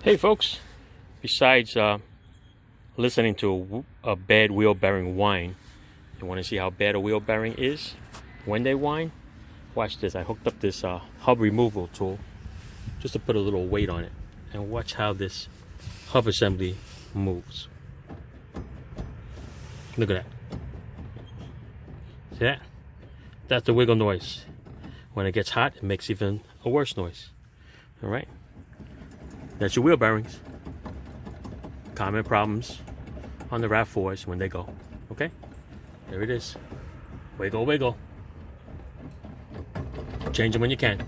Hey folks, besides listening to a bad wheel bearing whine, you want to see how bad a wheel bearing is when they whine? Watch this. I hooked up this hub removal tool just to put a little weight on it, and watch how this hub assembly moves. Look at that. See that? That's the wiggle noise. When it gets hot, it makes even a worse noise. All right? That's your wheel bearings. Common problems on the Rav4s when they go. Okay? There it is. Wiggle, wiggle. Change them when you can.